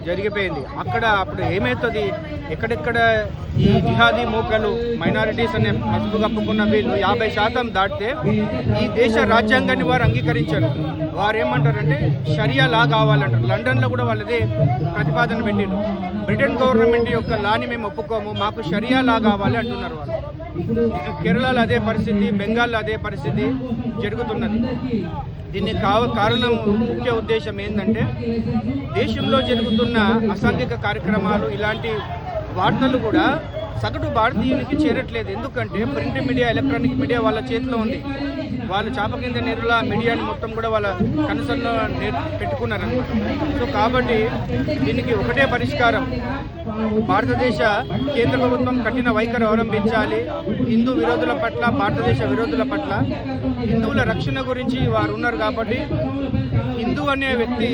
జరిగిపోయింది. అప్పుడు ఏమవుతుంది, ఎక్కడెక్కడ ఈ జిహాదీ మూకలు మైనారిటీస్ అనే మసుగు కప్పుకున్న వీళ్ళు 50% దాటితే ఈ దేశ రాజ్యాంగాన్ని వారు అంగీకరించారు. వారు ఏమంటారంటే షరియా లా కావాలంటారు. లండన్లో కూడా వాళ్ళదే ప్రతిపాదన పెట్టారు. బ్రిటన్ గవర్నమెంట్ యొక్క లాని మేము ఒప్పుకోము, మాకు షరియా లా కావాలి అంటున్నారు వాళ్ళు. కేరళలో అదే పరిస్థితి, బెంగాల్లో అదే పరిస్థితి జరుగుతున్నది. దీనికి కారణం ముఖ్య ఉద్దేశం ఏంటంటే దేశంలో జరుగుతున్న అసాంఘిక కార్యక్రమాలు, ఇలాంటి వార్తలు కూడా సగటు భారతీయునికి చేరట్లేదు. ఎందుకంటే ప్రింట్ మీడియా, ఎలక్ట్రానిక్ మీడియా వాళ్ళ చేతిలో ఉంది. వాళ్ళు చాప కింద నీరుల మీడియాని మొత్తం కూడా వాళ్ళ కనసల్లో పెట్టుకున్నారనమాట. సో కాబట్టి దీనికి ఒకటే పరిష్కారం, భారతదేశ కేంద్ర ప్రభుత్వం కఠిన వైఖరి అవలంబించాలి. హిందూ విరోధుల పట్ల, భారతదేశ విరోధుల పట్ల, హిందువుల రక్షణ గురించి వారు ఉన్నారు. కాబట్టి హిందూ అనే వ్యక్తి